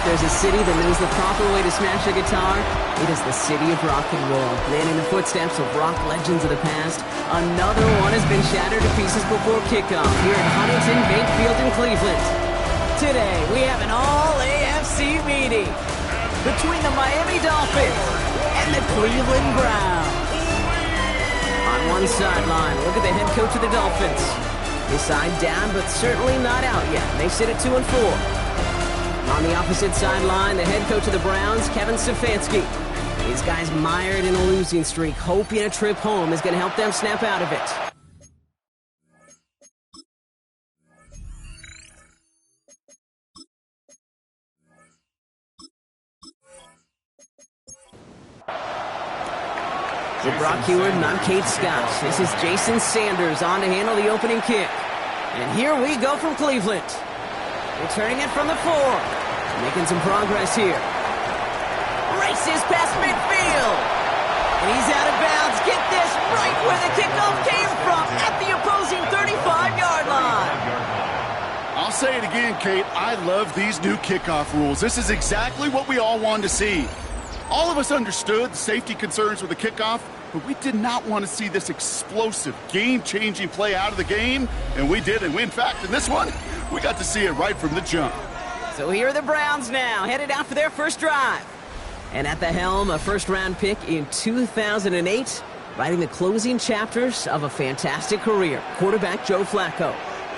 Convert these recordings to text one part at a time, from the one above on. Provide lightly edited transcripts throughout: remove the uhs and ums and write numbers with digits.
there's a city that knows the proper way to smash a guitar, it is the city of rock and roll. And in the footsteps of rock legends of the past, another one has been shattered to pieces before kickoff here at Huntington Bank Field in Cleveland. Today, we have an all-AFC meeting between the Miami Dolphins and the Cleveland Browns. On one sideline, look at the head coach of the Dolphins. His side down, but certainly not out yet. They sit at 2-4. On the opposite sideline, the head coach of the Browns, Kevin Stefanski. These guys mired in a losing streak, hoping a trip home is going to help them snap out of it. With Brock Heward and I'm Kate Scott. This is Jason Sanders on to handle the opening kick. And here we go from Cleveland. Returning it from the 4. Making some progress here. Races past midfield. And he's out of bounds. Get this, right where the kickoff came from, at the opposing 35-yard line. I'll say it again, Kate. I love these new kickoff rules. This is exactly what we all wanted to see. All of us understood the safety concerns with the kickoff, but we did not want to see this explosive, game-changing play out of the game, and we did. And in fact, in this one, we got to see it right from the jump. So here are the Browns now, headed out for their first drive. And at the helm, a first-round pick in 2008, writing the closing chapters of a fantastic career, quarterback Joe Flacco.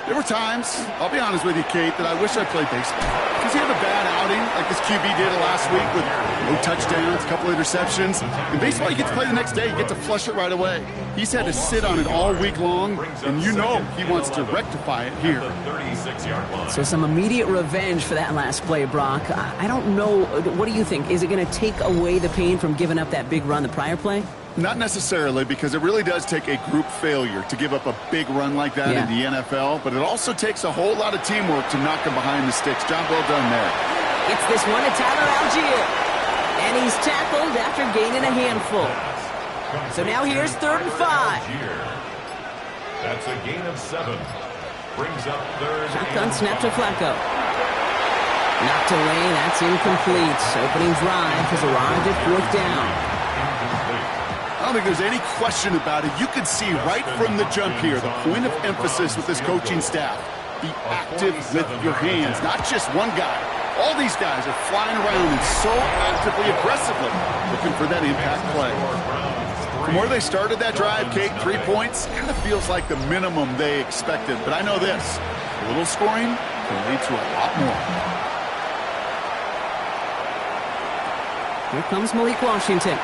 There were times, I'll be honest with you, Kate, that I wish I played baseball. Because he had a bad outing, like this QB did last week with no touchdowns, a couple interceptions. In baseball, you get to play the next day. You get to flush it right away. He's had to sit on it all week long, and you know he wants to rectify it here. So some immediate revenge for that last play, Brock. I don't know. What do you think? Is it going to take away the pain from giving up that big run the prior play? Not necessarily, because it really does take a group failure to give up a big run like that in the NFL, but it also takes a whole lot of teamwork to knock him behind the sticks. Job well done there. It's this one to Tyler Algier, and he's tackled after gaining a handful. So now here's 3rd and 5. That's a gain of 7. Brings up 3rd. Shotgun snap to Flacco. Knocked away, that's incomplete. Opening drive has arrived at 4th down. I don't think there's any question about it. You can see right from the jump here the point of emphasis with this coaching staff. Be active with your hands, not just one guy. All these guys are flying around and so actively, aggressively looking for that impact play. From where they started that drive, Kate, 3 points, kind of feels like the minimum they expected. But I know this, a little scoring can lead to a lot more. Here comes Malik Washington.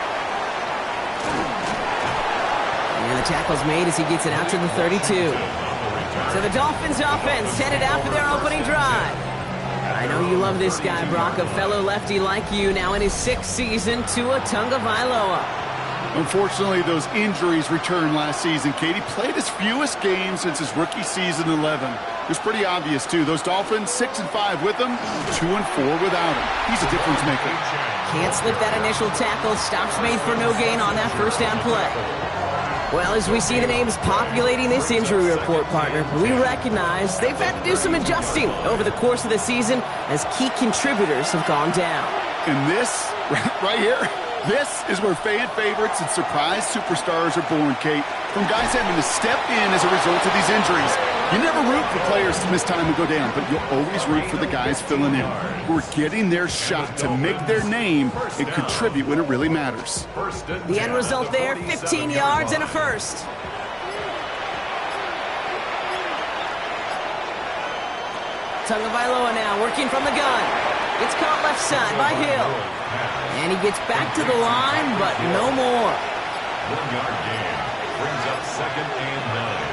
And the tackle's made as he gets it out to the 32. So the Dolphins offense headed out for their opening drive. I know you love this guy, Brock, a fellow lefty like you, now in his 6th season, Tua Tagovailoa. Unfortunately, those injuries returned last season. Katie played his fewest games since his rookie season 11. It was pretty obvious, too. Those Dolphins, 6-5 with him, 2-4 without him. He's a difference maker. Can't slip that initial tackle. Stops made for no gain on that first down play. Well, as we see the names populating this injury report, partner, we recognize they've had to do some adjusting over the course of the season as key contributors have gone down. And this, right here, this is where fan favorites and surprise superstars are born, Kate. From guys having to step in as a result of these injuries. You never root for players to miss time and go down, but you'll always root for the guys filling in, who are getting their shot to make their name and contribute when it really matters. The end result there, 15 yards and a first. Tagovailoa now working from the gun. It's caught left side by Hill. And he gets back to the line, but no more. 1-yard gain. Brings up 2nd and 9.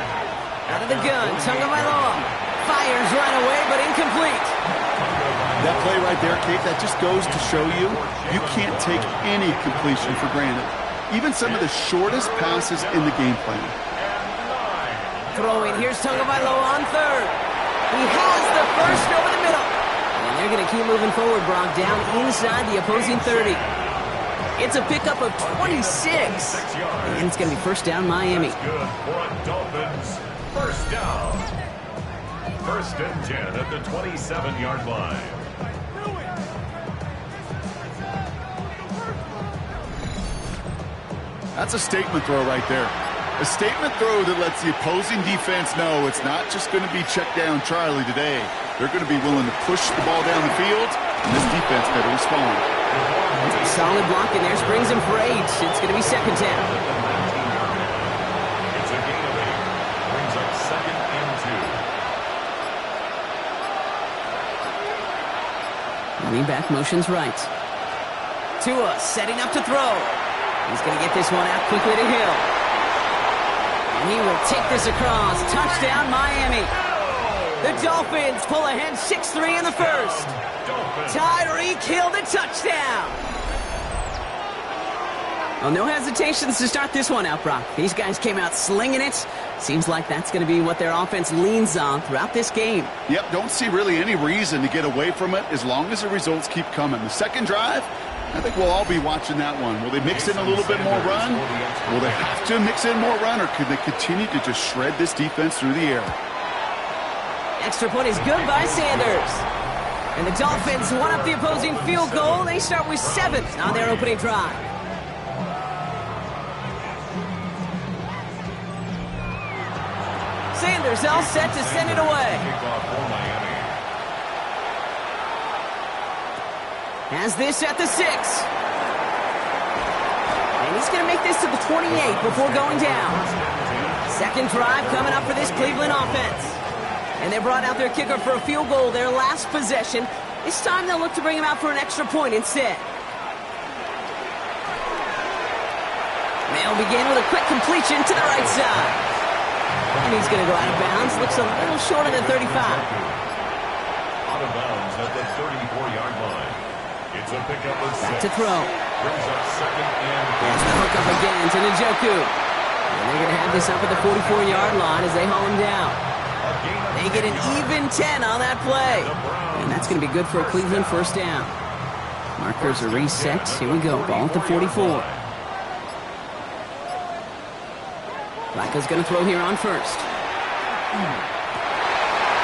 Out of the gun, Tagovailoa fires right away, but incomplete. That play right there, Kate, that just goes to show you, you can't take any completion for granted. Even some of the shortest passes in the game plan. Throwing, here's Tagovailoa on 3rd. He has the first over the middle. And they're going to keep moving forward, Brock, down inside the opposing 30. It's a pickup of 26. And it's going to be first down, Miami. Good for Dolphins. First down. 1st and 10 at the 27-yard line. That's a statement throw right there. A statement throw that lets the opposing defense know it's not just going to be check down Charlie today. They're going to be willing to push the ball down the field, and this defense better respond. Solid block in there, springs him for 8. It's going to be second down. It's a gain of 8. Brings up 2nd and 2. Running back motions right. Tua setting up to throw. He's going to get this one out quickly to Hill. And he will take this across. Touchdown, Miami. The Dolphins pull ahead 6-3 in the first. Tyreek Hill the touchdown. Well, no hesitations to start this one out, Brock. These guys came out slinging it. Seems like that's going to be what their offense leans on throughout this game. Yep, don't see really any reason to get away from it as long as the results keep coming. The second drive, I think we'll all be watching that one. Will they mix in a little bit more run? Will they have to mix in more run, or could they continue to just shred this defense through the air? Extra point is good by Sanders. And the Dolphins one up the opposing field goal. They start with 7 on their opening drive. Sanders all set to send it away. Kickoff for Miami. Has this at the 6. And he's going to make this to the 28 before going down. Second drive coming up for this Cleveland offense. And they brought out their kicker for a field goal their last possession. This time they'll look to bring him out for an extra point instead. They'll begin with a quick completion to the right side. And he's going to go out of bounds. Looks a little short of the 35. Out of bounds at the 34-yard line. It's a pickup of 6. Back to throw. Brings up 2nd and 3. There's the hook up again to Njoku. And they're going to have this up at the 44-yard line as they haul him down. They get an even 10 on that play. And that's going to be good for a Cleveland first down. Markers are reset. Here we go. Ball at the 44. Flacco's going to throw here on first.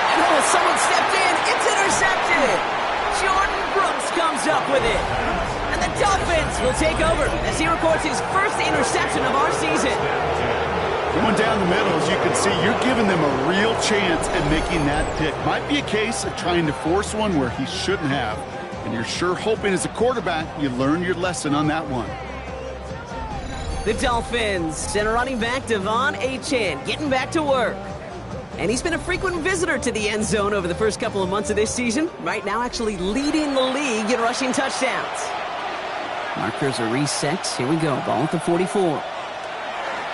And oh, someone stepped in. It's intercepted. Jordan Brooks comes up with it. And the Dolphins will take over as he records his first interception of our season. Going down the middle, as you can see, you're giving them a real chance at making that pick. Might be a case of trying to force one where he shouldn't have. And you're sure hoping as a quarterback you learn your lesson on that one. The Dolphins send running back Devon Achane getting back to work. And he's been a frequent visitor to the end zone over the first couple of months of this season. Right now actually leading the league in rushing touchdowns. Markers are reset. Here we go. Ball at the 44.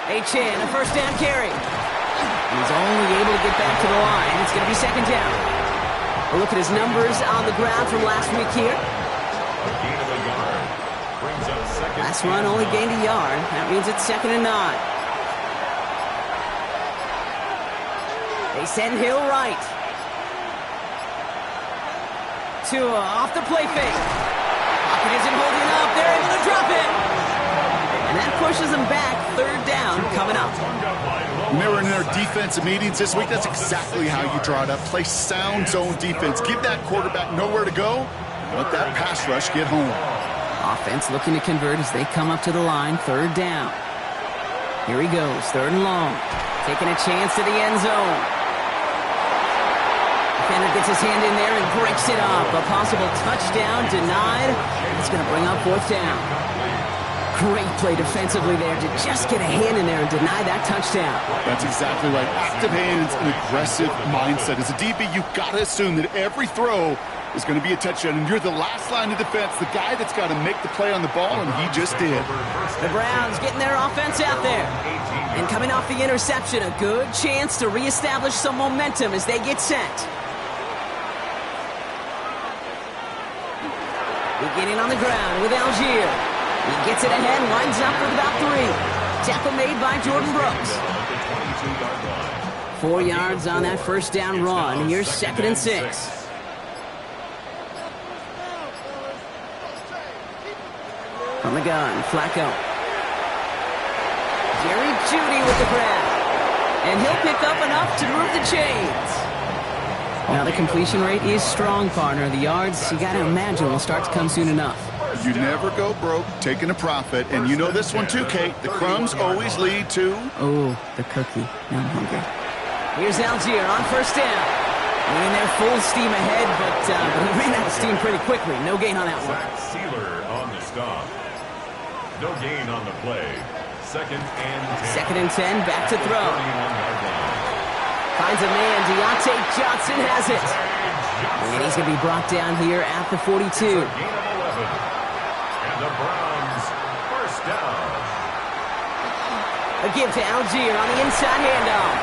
Achane, a first down carry. He's only able to get back to the line. It's going to be second down. A look at his numbers on the ground from last week here. Gain of a yard. Brings up 2nd. Last run only gained a yard. That means it's 2nd and 9. They send Hill right. Tua off the play fake. Pocket isn't holding up. They're able to drop it. And that pushes them back. Third down coming up. When they were in their defensive meetings this week, that's exactly how you draw it up. Play sound zone defense. Give that quarterback nowhere to go. Let that pass rush get home. Offense looking to convert as they come up to the line. Third down. Here he goes. 3rd and long. Taking a chance to the end zone. Defender gets his hand in there and breaks it up. A possible touchdown denied. It's going to bring up 4th down. Great play defensively there to just get a hand in there and deny that touchdown. That's exactly right. Active hands and aggressive mindset. As a DB, you've got to assume that every throw is going to be a touchdown, and you're the last line of defense, the guy that's got to make the play on the ball, and he just did. The Browns getting their offense out there. And coming off the interception, a good chance to reestablish some momentum as they get set. Beginning on the ground with Algier. He gets it ahead, lines up with about 3. Tackle made by Jordan Brooks. 4 yards on that first down run. Here's 2nd and 6. From the gun, Flacco. Jerry Jeudy with the grab. And he'll pick up enough to move the chains. Now the completion rate is strong, partner. The yards, you got to imagine, will start to come soon enough. You never go broke taking a profit. And you know this one too, Kate. The crumbs always lead to... Oh, the cookie. Now I'm hungry. Here's Algier on first down. Moving there full steam ahead, but he ran out of steam pretty quickly. No gain on that one. Sealer on the stop. No gain on the play. Second and 10. Second and 10, back to throw. Finds a man. Deontay Johnson has it. And he's going to be brought down here at the 42. It's a gain of 11. And the Browns first down. A give to Algier on the inside handoff.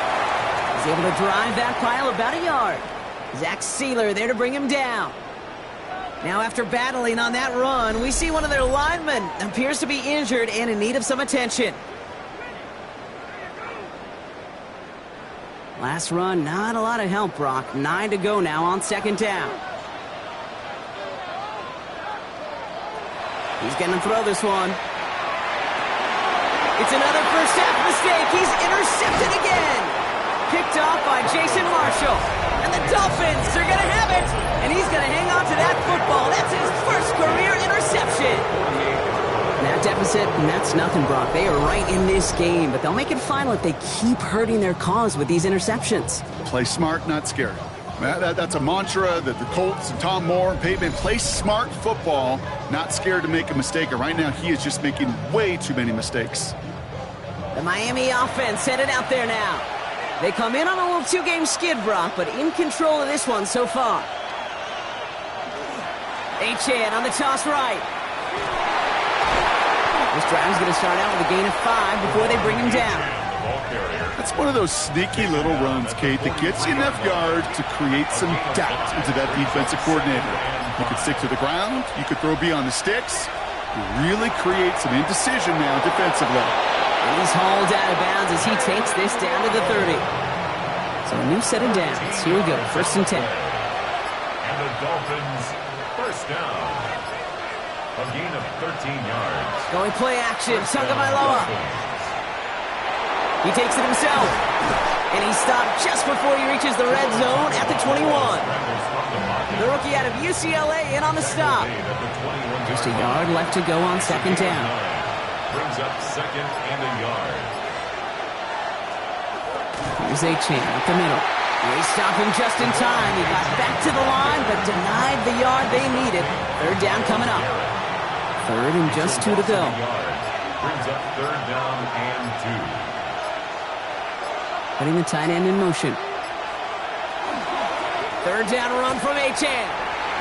He's able to drive that pile about a yard. Zach Sealer there to bring him down. Now after battling on that run, we see one of their linemen appears to be injured and in need of some attention. Last run, not a lot of help, Brock. 9 to go now on second down. He's going to throw this one. It's another first half mistake. He's intercepted again. Picked off by Jason Marshall. And the Dolphins are going to have it. And he's going to hang on to that football. That's his first career interception. That deficit, and that's nothing, Brock. They are right in this game, but they'll make it final if they keep hurting their cause with these interceptions. Play smart, not scared. That's a mantra that the Colts and Tom Moore and Peyton play smart football, not scared to make a mistake. And right now, he is just making way too many mistakes. The Miami offense headed out there now. They come in on a little two-game skid, Brock, but in control of this one so far. Achane on the toss right. This drive's going to start out with a gain of 5 before they bring him down. That's one of those sneaky little runs, Kate, that gets you enough yards to create some doubt into that defensive coordinator. You could stick to the ground. You could throw beyond the sticks. You really create some indecision now defensively. And he's hauled out of bounds as he takes this down to the 30. So a new set of downs. Here we go, first and 10. And the Dolphins first down. A gain of 13 yards. Going play action, Tagovailoa. He takes it himself. And he's stopped just before he reaches the red zone at the 21. The rookie out of UCLA in on the stop. Just a yard left to go on second down. Brings up second and a yard. Here's Achane up the middle. They stop him just in time. He got back to the line, but denied the yard they needed. Third down coming up. Third and just 2 to go. Brings up third down and 2. Putting the tight end in motion. Third down run from Achane.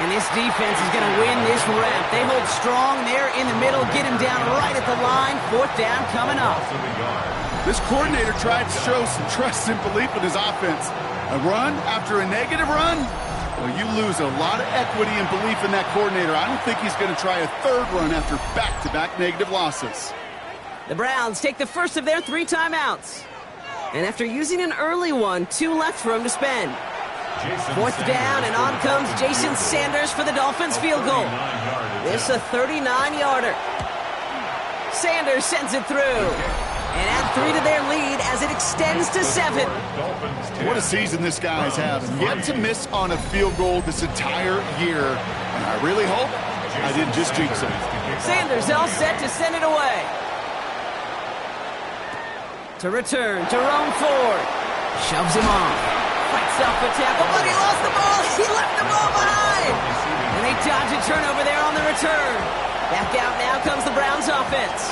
And this defense is going to win this rep. They hold strong there in the middle, get him down right at the line. Fourth down coming up. This coordinator tried to show some trust and belief in his offense. A run after a negative run? Well, you lose a lot of equity and belief in that coordinator. I don't think he's going to try a third run after back-to-back negative losses. The Browns take the first of their 3 timeouts. And after using an early one, 2 left for him to spend. Fourth down, and on comes Jason Sanders for the Dolphins field goal. This a 39-yarder. Sanders sends it through. And add 3 to their lead as it extends to 7. What a season this guy's having. Yet to miss on a field goal this entire year. And I really hope I didn't just jinx him. Sanders all set to send it away. To return, Jerome Ford. Shoves him off. Fights off the tackle, but he lost the ball. He left the ball behind. And they dodge a turnover there on the return. Back out now comes the Browns offense.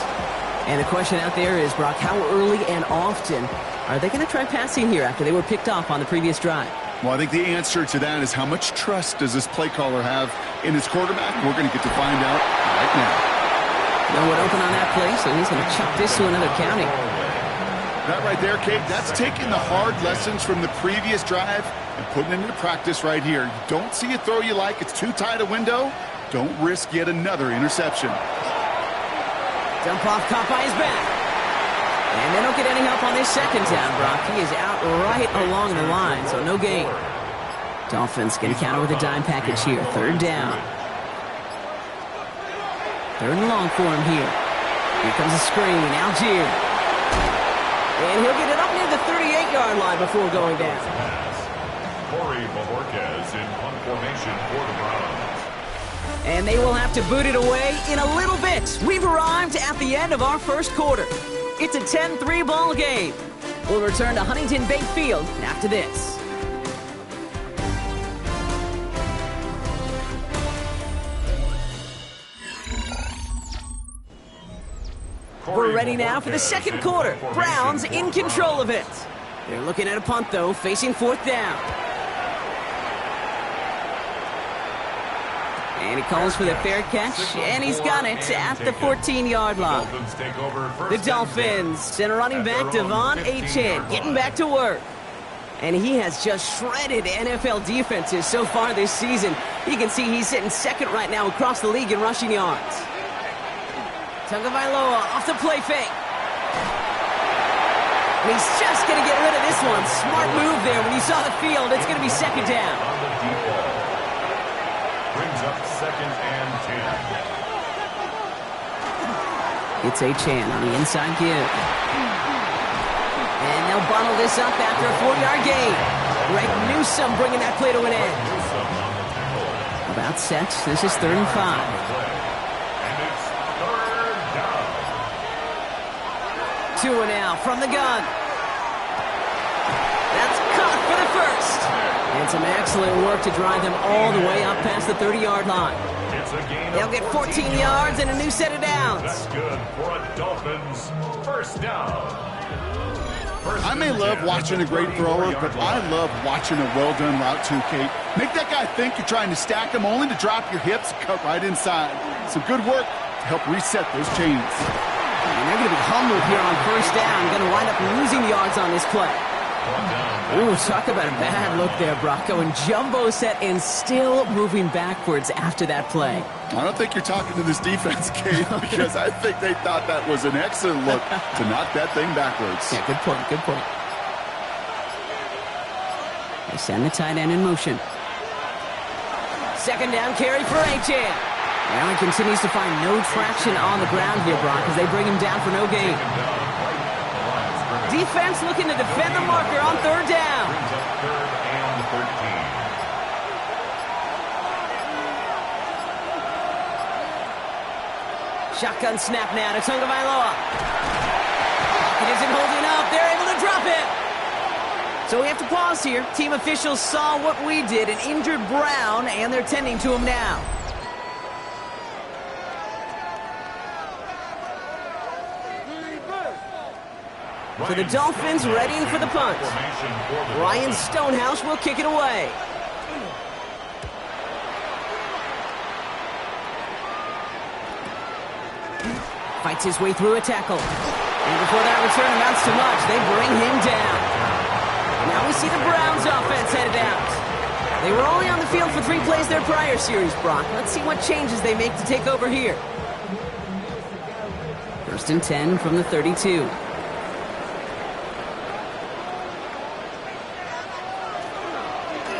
And the question out there is, Brock, how early and often are they going to try passing here after they were picked off on the previous drive? Well, I think the answer to that is how much trust does this play caller have in his quarterback? We're going to get to find out right now. No one open on that play, so he's going to chuck this to another county. That right there, Kate, that's taking the hard lessons from the previous drive and putting it into practice right here. You don't see a throw you like, it's too tight a window. Don't risk yet another interception. Dump off caught by his back. And they don't get any help on this second down, Brock. He is out right along the line, so no gain. Dolphins get a counter with a dime package here. Third down. Third and long for him here. Here comes a screen. Algier. And he'll get it up near the 38-yard line before going down. Corey Bojorquez in punt formation for the Browns. And they will have to boot it away in a little bit. We've arrived at the end of our first quarter. It's a 10-3 ball game. We'll return to Huntington Bank Field after this. We're ready now for the second quarter. Browns in control of it. They're looking at a punt, though, facing fourth down. And he calls for the fair catch, and he's got it at the 14-yard line. The Dolphins and running back Devon Achane getting back to work. And he has just shredded NFL defenses so far this season. You can see he's sitting second right now across the league in rushing yards. Tagovailoa off the play fake. And he's just going to get rid of this one. Smart move there. When you saw the field, it's going to be second down. Brings up second and 10. It's Achane on the inside give. And they'll bottle this up after a 4-yard gain. Greg Newsome bringing that play to an end. About set. This is 3rd and 5. 2 now from the gun. That's caught for the first. And some excellent work to drive them all the way up past the 30-yard line. They'll get 14 yards and a new set of downs. That's good for a Dolphins first down. I may love watching a great thrower, but I love watching a well-done route too, Kate. Make that guy think you're trying to stack him only to drop your hips and cut right inside. Some good work to help reset those chains. And they're going to be humbled here on first down. Going to wind up losing yards on this play. Ooh, talk about a bad look there, Brock. Going jumbo set and still moving backwards after that play. I don't think you're talking to this defense, Kate, because I think they thought that was an excellent look to knock that thing backwards. Yeah, good point, good point. They send the tight end in motion. Second down carry for Achane. Now he continues to find no traction on the ground here, Brock, as they bring him down for no gain. Defense looking to defend the marker on 3rd down. Shotgun snap now to Tagovailoa. It isn't holding up. They're able to drop it. So we have to pause here. Team officials saw what we did and injured Brown, and they're tending to him now. So the Dolphins readying for the punt. Ryan Stonehouse will kick it away. Fights his way through a tackle. And before that return amounts to much, they bring him down. Now we see the Browns offense headed out. They were only on the field for 3 plays their prior series, Brock. Let's see what changes they make to take over here. 1st and 10 from the 32.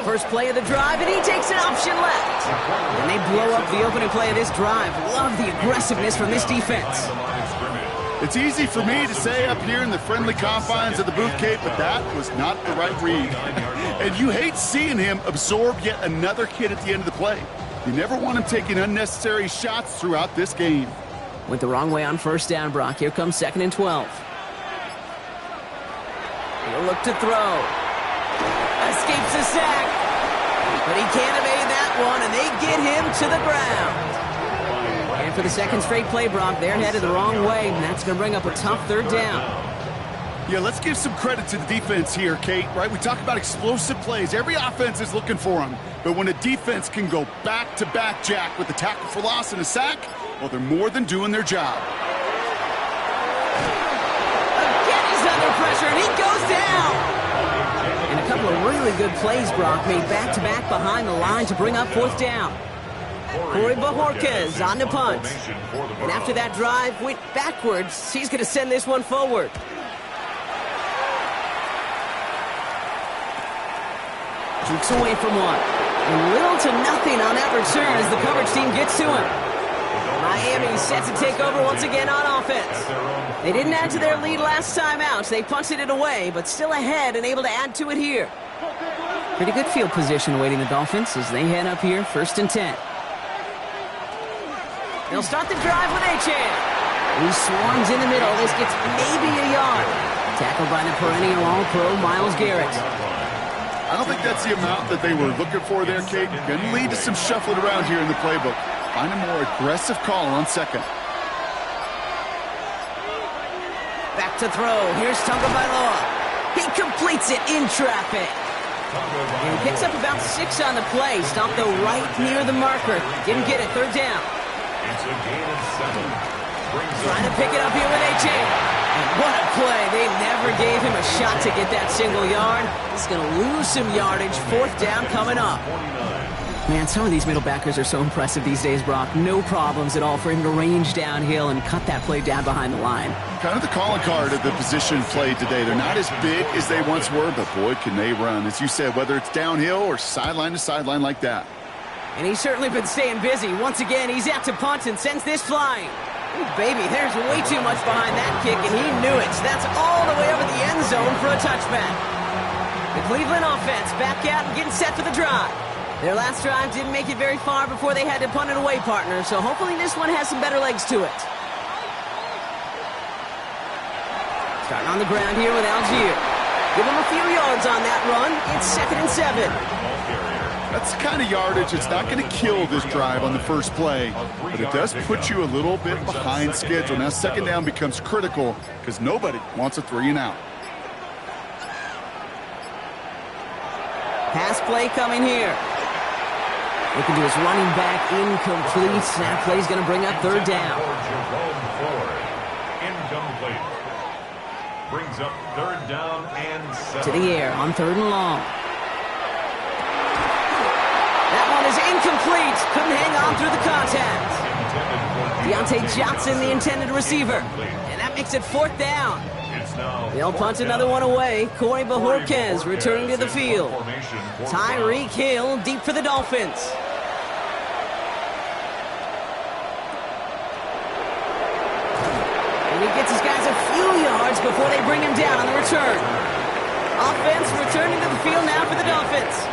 First play of the drive, and he takes an option left. And they blow up the opening play of this drive. Love the aggressiveness from this defense. It's easy for me to say up here in the friendly confines of the booth, Kate, but that was not the right read. And you hate seeing him absorb yet another hit at the end of the play. You never want him taking unnecessary shots throughout this game. Went the wrong way on first down, Brock. Here comes 2nd and 12. He'll look to throw. Escapes the sack. But he can't evade that one, and they get him to the ground. And for the second straight play, Brock, they're headed the wrong way, and that's going to bring up a tough 3rd down. Yeah, let's give some credit to the defense here, Kate, right? We talk about explosive plays. Every offense is looking for them. But when a defense can go back-to-back, Jack, with a tackle for loss and a sack, well, they're more than doing their job. Again, he's under pressure, and he goes down. And a couple of really good plays, Brock, made back-to-back behind the line to bring up 4th down. Corey Bajorquez on the punt. And after that drive went backwards, he's going to send this one forward. Keeps away from one. And little to nothing on that return as the coverage team gets to him. Miami set to take over once again on offense. They didn't add to their lead last time out. They punted it away, but still ahead and able to add to it here. Pretty good field position awaiting the Dolphins as they head up here, 1st and 10. They'll start the drive with A-Chan. He swarms in the middle. This gets maybe a yard. Tackled by the perennial All-Pro, Myles Garrett. I don't think that's the amount that they were looking for there, Kate. Going to lead to some shuffling around here in the playbook. Find a more aggressive call on second. Back to throw. Here's Tagovailoa. He completes it in traffic. And he picks up about 6 on the play. Stopped though right near the marker. Didn't get it. Third down. It's a gain of 7. Trying to pick it up here with A.J. And what a play. They never gave him a shot to get that single yard. He's going to lose some yardage. Fourth down coming up. Man, some of these middle backers are so impressive these days, Brock. No problems at all for him to range downhill and cut that play down behind the line. Kind of the calling card of the position played today. They're not as big as they once were, but boy, can they run. As you said, whether it's downhill or sideline to sideline like that. And he's certainly been staying busy. Once again, he's out to punt and sends this flying. Ooh, baby, there's way too much behind that kick, and he knew it. That's all the way over the end zone for a touchback. The Cleveland offense back out and getting set for the drive. Their last drive didn't make it very far before they had to punt it away, partner, so hopefully this one has some better legs to it. Starting on the ground here with Algier. Give him a few yards on that run. It's 2nd and 7. That's the kind of yardage that's not going to kill this drive on the first play, but it does put you a little bit behind schedule. Now second down becomes critical because nobody wants a 3-and-out. Pass play coming here. Looking to his running back, incomplete. Snap play's going to bring up third down. Incomplete. Brings up third down and 7. To the air on 3rd and long. That one is incomplete. Couldn't hang on through the contact. Deontay Johnson, the intended receiver. And that makes it 4th down. They'll punt another one away. Corey Bajorquez returning to the field. Tyreek Hill deep for the Dolphins. And he gets his guys a few yards before they bring him down on the return. Offense returning to the field now for the Dolphins.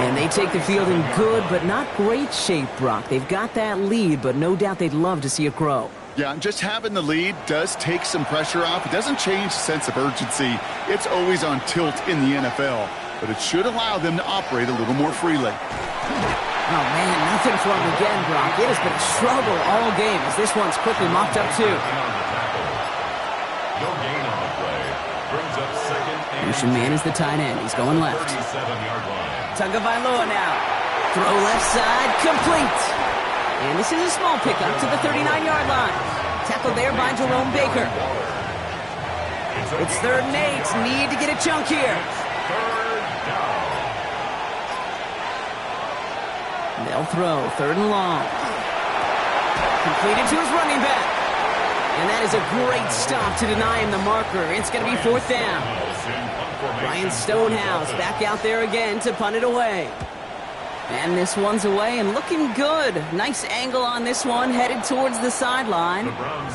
And they take the field in good but not great shape, Brock. They've got that lead, but no doubt they'd love to see it grow. Yeah, and just having the lead does take some pressure off. It doesn't change the sense of urgency. It's always on tilt in the NFL, but it should allow them to operate a little more freely. Oh, man, nothing for him again, Brock. It has been a struggle all game as this one's quickly mopped up, too. No gain on the play. Brings up 2nd and Mission man is the tight end. He's going left. 37-yard line. Tagovailoa now. Throw left side, complete. And this is a small pickup to the 39-yard line. Tackled there by Jerome Baker. It's 3rd and 8. Need to get a chunk here. They'll throw. 3rd and long. Completed to his running back. And that is a great stop to deny him the marker. It's going to be 4th down. Ryan Stonehouse back out there again to punt it away. And this one's away and looking good. Nice angle on this one, headed towards the sideline.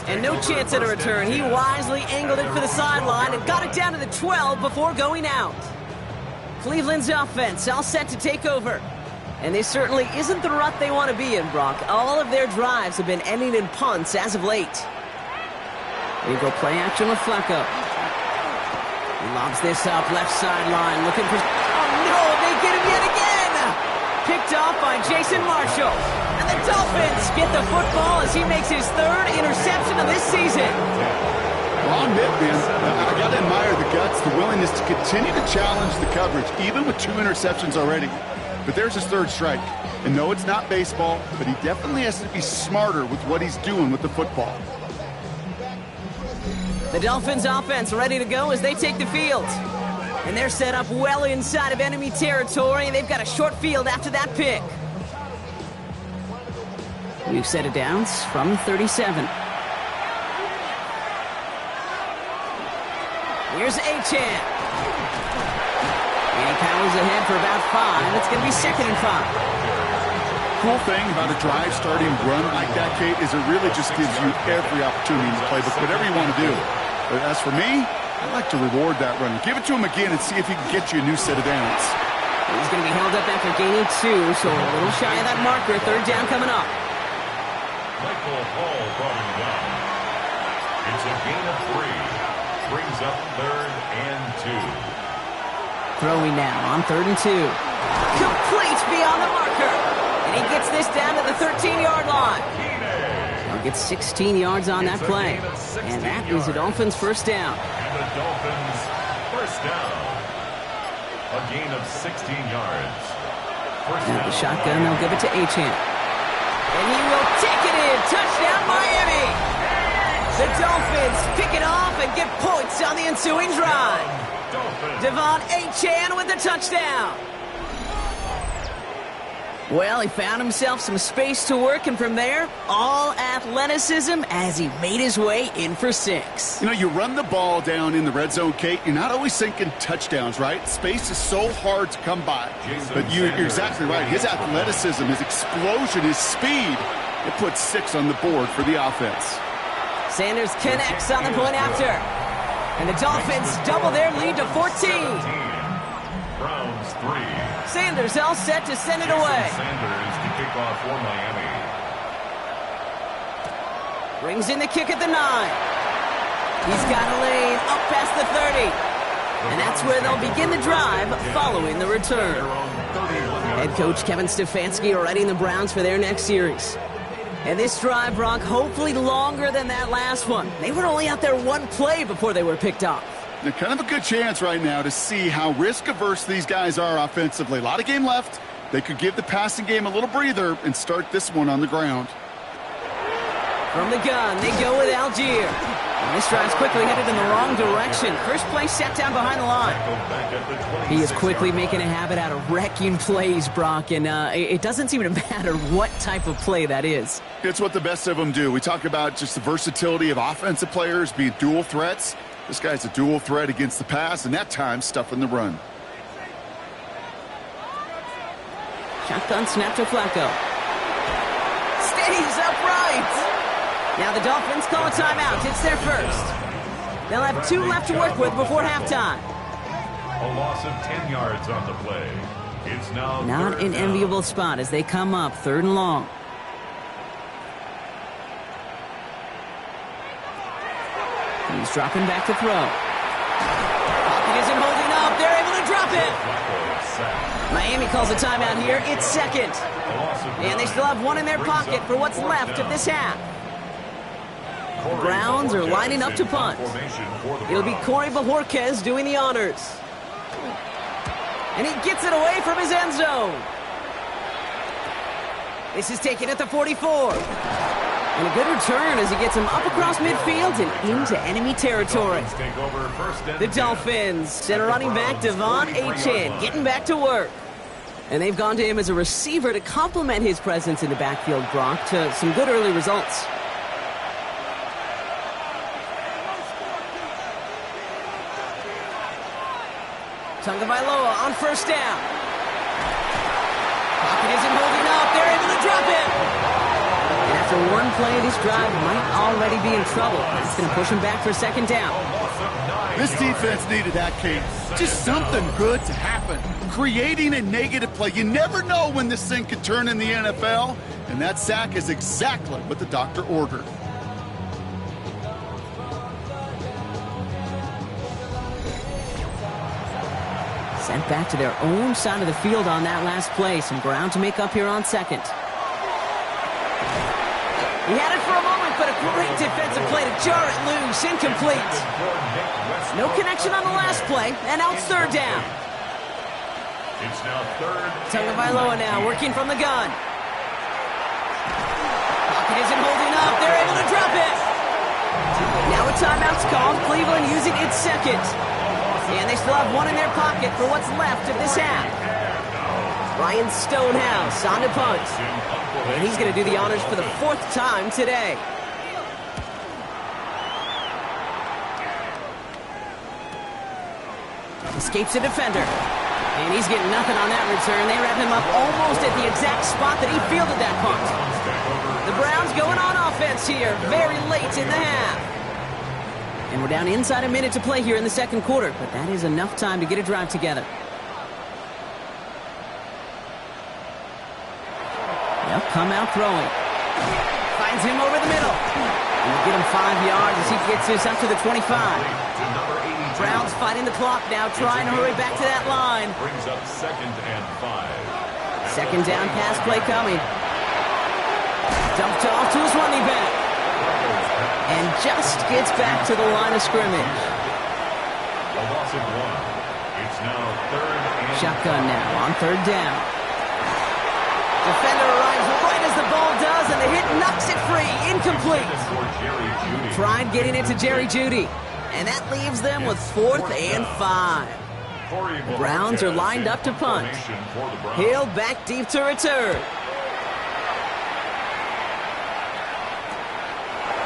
And no chance at a return. He wisely angled it for the sideline and got it down to the 12 before going out. Cleveland's offense all set to take over. And this certainly isn't the rut they want to be in, Brock. All of their drives have been ending in punts as of late. Here you go, play action with Flacco. He lobs this up, left sideline, looking for... Oh, no, they get him yet again! Picked off by Jason Marshall. And the Dolphins get the football as he makes his 3rd interception of this season. Well, I'll admit, man, I got to admire the guts, the willingness to continue to challenge the coverage, even with 2 interceptions already. But there's his 3rd strike. And no, it's not baseball, but he definitely has to be smarter with what he's doing with the football. The Dolphins offense ready to go as they take the field. And they're set up well inside of enemy territory. They've got a short field after that pick. We've set it down from 37. Here's A-Chan. And he powers ahead for about 5. It's going to be 2nd and 5. Cool thing about a drive starting run like that, Kate, is it really just gives you every opportunity in the playbook, whatever you want to do. But as for me, I like to reward that run. Give it to him again and see if he can get you a new set of downs. He's going to be held up after gaining 2, so a little shy of that marker. 3rd down coming up. Michael Hall brought him down. It's a gain of 3. Brings up 3rd and 2. Throwing now on 3rd and 2. Complete beyond the marker. And he gets this down to the 13-yard line. He'll get 16 yards on that play. And that is the Dolphins' first down. And the Dolphins' first down. A gain of 16 yards. Now the shotgun, they'll give it to Achane. And he will take it in. Touchdown, Miami. The Dolphins pick it off and get points on the ensuing drive. Devon Achane with the touchdown. Well, he found himself some space to work, and from there, all athleticism as he made his way in for 6. You know, you run the ball down in the red zone, Kate, you're not always thinking touchdowns, right? Space is so hard to come by. But you're exactly right. His athleticism, his explosion, his speed, it puts 6 on the board for the offense. Sanders connects on the point after. And the Dolphins double their lead to 14. Browns 3. Sanders all set to send it away. Sanders to kick off for Miami. Brings in the kick at the 9. He's got a lane up past the 30. And that's where they'll begin the drive following the return. Head coach Kevin Stefanski readying the Browns for their next series. And this drive, Brock, hopefully longer than that last one. They were only out there one play before they were picked off. They're kind of a good chance right now to see how risk-averse these guys are offensively. A lot of game left. They could give the passing game a little breather and start this one on the ground. From the gun, they go with Algier. And this drive's quickly headed in the wrong direction. First play set down behind the line. He is quickly making a habit out of wrecking plays, Brock, and it doesn't seem to matter what type of play that is. It's what the best of them do. We talk about just the versatility of offensive players being dual threats. This guy's a dual threat against the pass, and that time stuffing the run. Shotgun snap to Flacco. Stays upright. Now the Dolphins call a timeout. It's their first. They'll have 2 left to work with before halftime. A loss of 10 yards on the play. It's now not an enviable spot as they come up 3rd and long. He's dropping back to throw. Pocket isn't holding up. They're able to drop it. Miami calls a timeout here. It's 2nd. And they still have 1 in their pocket for what's left of this half. The Browns are lining up to punt. It'll be Corey Bajorquez doing the honors. And he gets it away from his end zone. This is taken at the 44. And a good return as he gets him up across midfield and into enemy territory. The Dolphins send a running back, Devon Achane, getting back to work. And they've gone to him as a receiver to complement his presence in the backfield, Brock, to some good early results. Tagovailoa on first down. Pocket isn't holding up. They're able to drop it. And after one play, this drive might already be in trouble. It's going to push him back for 2nd down. This defense needed that, Kate. Just something good to happen. Creating a negative play. You never know when this thing could turn in the NFL. And that sack is exactly what the doctor ordered. Sent back to their own side of the field on that last play. Some ground to make up here on 2nd. He had it for a moment, but a great defensive play to jar it loose. Incomplete. No connection on the last play, and now it's 3rd down. It's now 3rd. Tagovailoa now working from the gun. Pocket isn't holding up. They're able to drop it. Now a timeout's called. Cleveland using its 2nd. And they still have 1 in their pocket for what's left of this half. Ryan Stonehouse on to punt. And he's going to do the honors for the 4th time today. Escapes a defender. And he's getting nothing on that return. They wrap him up almost at the exact spot that he fielded that punt. The Browns going on offense here very late in the half. And we're down inside a minute to play here in the 2nd quarter, but that is enough time to get a drive together. They'll come out throwing. Finds him over the middle. And we'll get him 5 yards as he gets this up to the 25. Browns fighting the clock now, trying to hurry back to that line. Brings up 2nd and 5. Second down pass play coming. Dumped off to his running back. And just gets back to the line of scrimmage. A loss of 1. It's now 3rd and Shotgun now on 3rd down. Defender arrives right as the ball does, and the hit knocks it free. Incomplete. for Jerry Jeudy. Tried getting it to Jerry Jeudy. And that leaves them with 4th and 5. The Browns are lined up to punt. Hill back deep to return.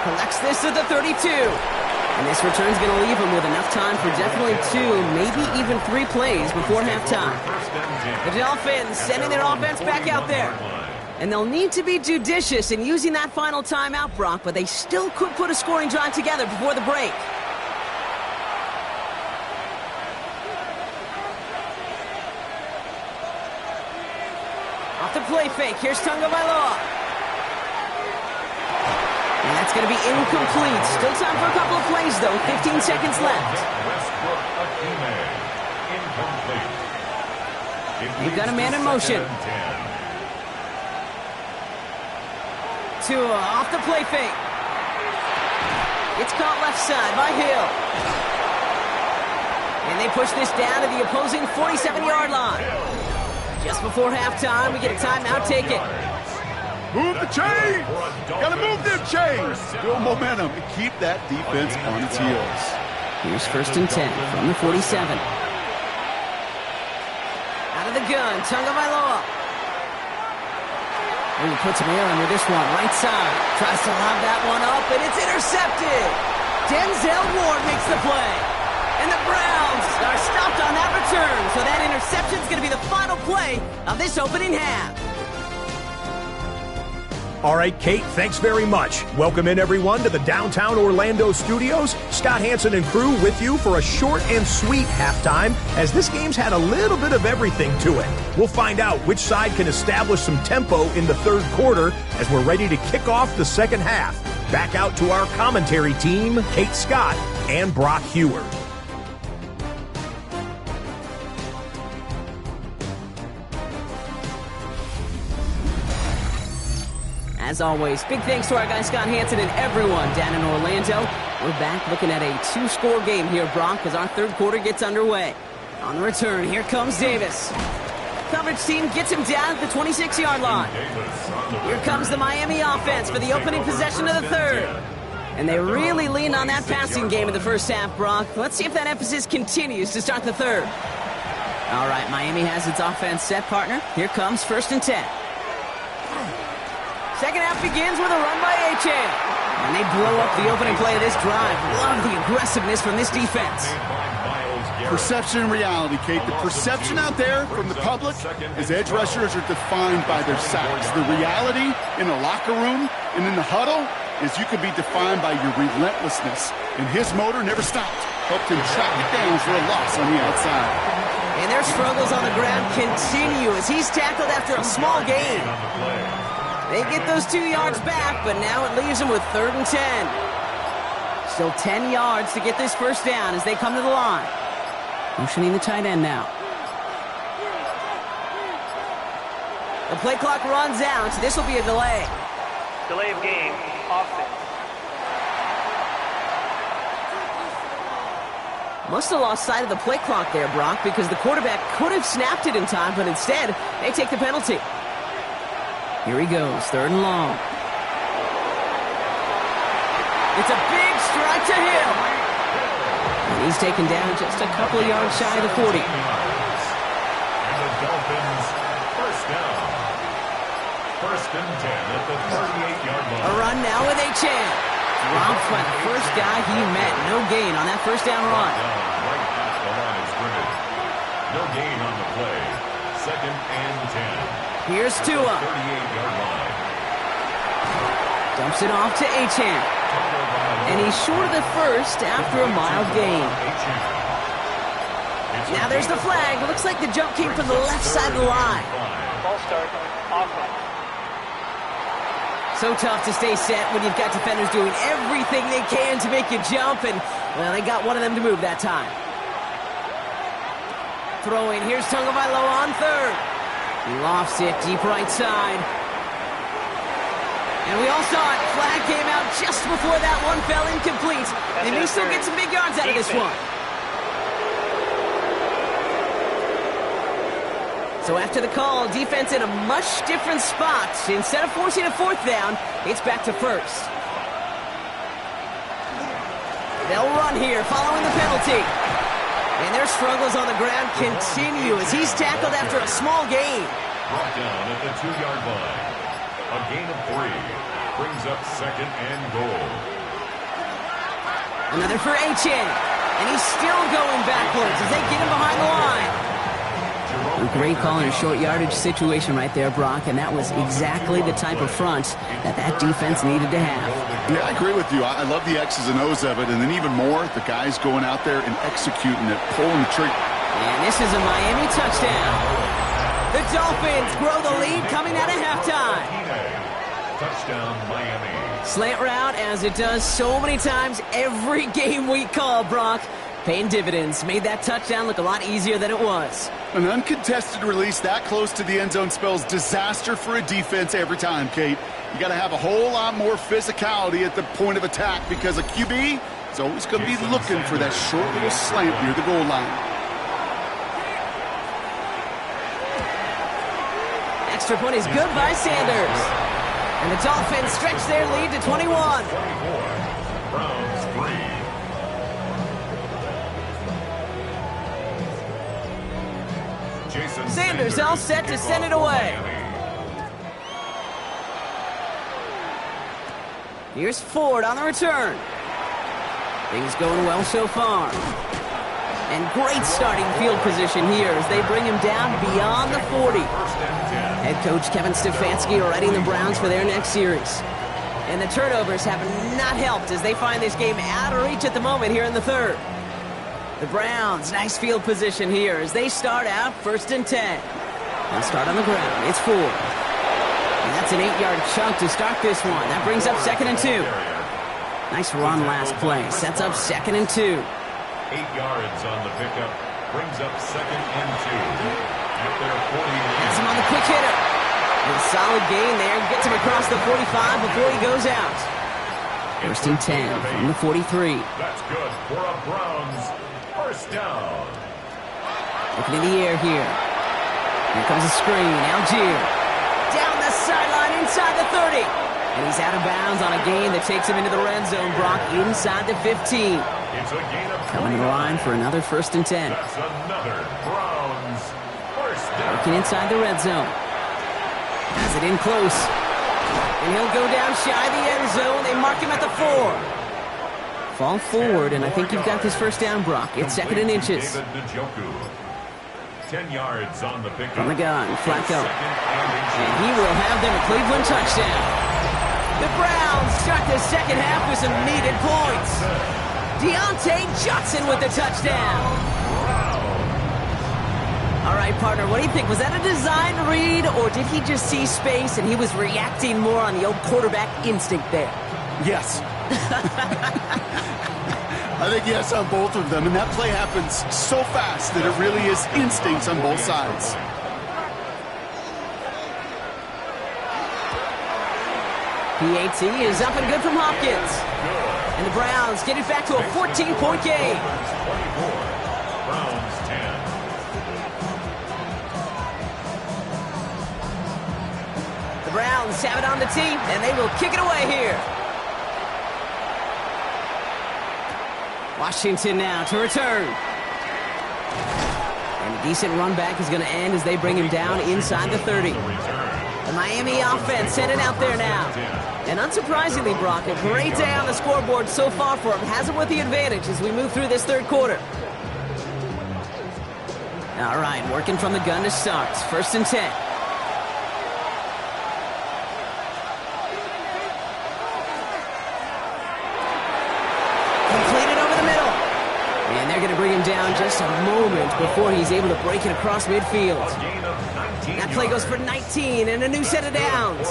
Collects this at the 32. And this return's going to leave him with enough time for definitely 2, maybe even 3 plays before halftime. The Dolphins sending their offense back out there. And they'll need to be judicious in using that final timeout, Brock, but they still could put a scoring drive together before the break. Off the play fake, here's Tagovailoa. And that's going to be incomplete. Still time for a couple of plays, though. 15 seconds left. You've got a man in motion. Tua off the play fake. It's caught left side by Hill. And they push this down to the opposing 47-yard line. Just before halftime, we get a timeout. Take it. Move the chains! Gotta move them chains! Build momentum and keep that defense on its heels. Here's 1st and 10 from the 47. Out of the gun, Tagovailoa. He puts him in under this one, right side. Tries to lob that one up, and it's intercepted. Denzel Ward makes the play. And the Browns are stopped on that return, so that interception's going to be the final play of this opening half. All right, Kate, thanks very much. Welcome in, everyone, to the downtown Orlando studios. Scott Hansen and crew with you for a short and sweet halftime, as this game's had a little bit of everything to it. We'll find out which side can establish some tempo in the 3rd quarter as we're ready to kick off the 2nd half. Back out to our commentary team, Kate Scott and Brock Heward. As always, big thanks to our guy Scott Hansen and everyone down in Orlando. We're back looking at a 2-score game here, Brock, as our 3rd quarter gets underway. On the return, here comes Davis. Coverage team gets him down at the 26-yard line. Here comes the Miami offense for the opening possession of the 3rd. And they really leaned on that passing game in the first half, Brock. Let's see if that emphasis continues to start the 3rd. All right, Miami has its offense set, partner. Here comes 1st and 10. Second half begins with a run by Achane. And they blow up the opening play of this drive. Love the aggressiveness from this defense. Perception and reality, Kate. The perception out there from the public is edge rushers are defined by their sacks. The reality in a locker room and in the huddle is you can be defined by your relentlessness. And his motor never stopped. Helped him track it down for a loss on the outside. And their struggles on the ground continue as he's tackled after a small gain. They get those 2 yards back, but now it leaves them with 3rd and 10. Still 10 yards to get this first down as they come to the line. Motioning the tight end now. The play clock runs out, so this will be a delay. Delay of game, offense. Must have lost sight of the play clock there, Brock, because the quarterback could have snapped it in time, but instead, they take the penalty. Here he goes, 3rd and long. It's a big strike to Hill. And he's taken down just a couple of yards shy of the 40. And the Dolphins, 1st down. 1st and 10 at the 38-yard line. A run now with Achane. Dropped by the first guy he met. No gain on that first down run. Right at the line of scrimmage. No gain on the play. 2nd and 10. Here's Tua. 38-yard line. Dumps it off to Achane. And he's short of the first after a mild gain. Now there's the flag. It looks like the jump came from the left side of the line. Ball start, offense. So tough to stay set when you've got defenders doing everything they can to make you jump, and, well, they got one of them to move that time. Throwing, here's Tagovailoa on third. He lofts it deep right side. And we all saw it. Flag came out just before that one fell incomplete. They may still get some big yards out of this one. So after the call, defense in a much different spot. Instead of forcing a fourth down, it's back to first. They'll run here following the penalty. And their struggles on the ground continue as he's tackled after a small gain. Brought down at the 2-yard line. A gain of 3 brings up second and goal. Another for Achane. And he's still going backwards as they get him behind the line. A great call in a short yardage situation right there, Brock, and that was exactly the type of front that defense needed to have. Yeah, I agree with you. I love the X's and O's of it, and then even more, the guys going out there and executing it, pulling the trigger. And this is a Miami touchdown. The Dolphins grow the lead coming out of halftime. Touchdown, Miami. Slant route, as it does so many times every game we call, Brock. Paying dividends. Made that touchdown look a lot easier than it was. An uncontested release that close to the end zone spells disaster for a defense every time, Kate. You got to have a whole lot more physicality at the point of attack because a QB is always going to be looking for that short little slant near the goal line. Extra point is good by Sanders. And the Dolphins stretch their lead to 21. 24. Browns 3. Sanders all set to send it away. Here's Ford on the return. Things going well so far. And great starting field position here as they bring him down beyond the 40. Head coach Kevin Stefanski readying the Browns for their next series. And the turnovers have not helped as they find this game out of reach at the moment here in the third. The Browns, nice field position here as they start out 1st and 10. They'll start on the ground. It's Ford. And that's an 8-yard chunk to start this one. That brings up 2nd and 2. Nice run last play. Sets up 2nd and 2. 8 yards on the pickup. Brings up 2nd and 2. At their 40. Has him on the quick hitter. And a solid gain there. Gets him across the 45 before he goes out. 1st and 10 from the 43. That's good for a Browns first down. Looking in the air here. Here comes a screen. Algier. Down the sideline inside the 30. And he's out of bounds on a gain that takes him into the red zone. Brock inside the 15. It's a gain of 3. Coming to the line for another 1st and 10. That's another Browns first down. Working inside the red zone. Has it in close. And he'll go down shy of the end zone. They mark him at the 4. Fall forward, and I think you've got this first down, Brock. It's 2nd and inches. 10 yards on the pickup. From the gun, Flacco. And he will have them a Cleveland touchdown. The Browns start the second half with some needed points. Deontay Johnson with the touchdown. All right, partner, what do you think? Was that a design read, or did he just see space and he was reacting more on the old quarterback instinct there? Yes. I think yes on both of them, and that play happens so fast that it really is instincts on both sides. PAT is up and good from Hopkins. And the Browns get it back to a 14-point game. Browns 10. The Browns have it on the tee, and they will kick it away here. Washington now to return. And a decent run back is going to end as they bring him down inside the 30. The Miami offense headed out there now. And unsurprisingly, Brock, a great day on the scoreboard so far for him. Has him with the advantage as we move through this third quarter. All right, working from the gun to start. 1st and 10. going to bring him down just a moment before he's able to break it across midfield. That play goes for 19 and a new set of downs.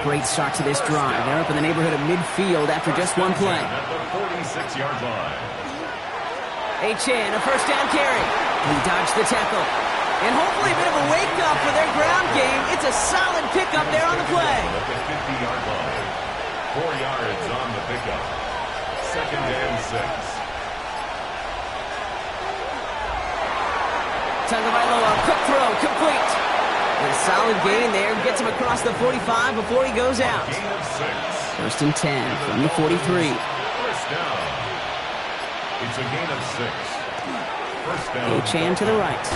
Great start to this drive. They're up in the neighborhood of midfield after just one play. At the 46-yard line. Achan, a first down carry. He dodged the tackle. And hopefully a bit of a wake-up for their ground game. It's a solid pickup there on the play. At the 50-yard line. 4 yards on the pickup. 2nd and 6. Tagovailoa, quick throw, complete. And a solid gain there. Gets him across the 45 before he goes out. Gain of 6. First and 10 from the 43. First down. It's a gain of 6. First down. Achan to the right.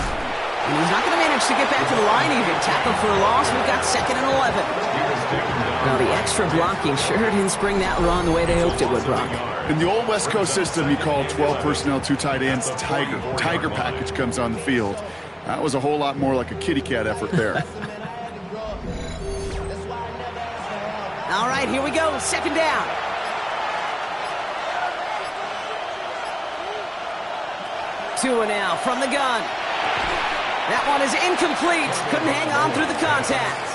And he's not going to manage to get back to the line even. Tackled for a loss. We've got 2nd and 11. Now the extra blocking sure didn't spring that run the way they hoped it would, Brock. In the old West Coast system, you call 12 personnel, 2 tight ends, Tiger. Tiger package comes on the field. That was a whole lot more like a kitty cat effort there. All right, here we go. 2nd down. Tua now from the gun. That one is incomplete. Couldn't hang on through the contact.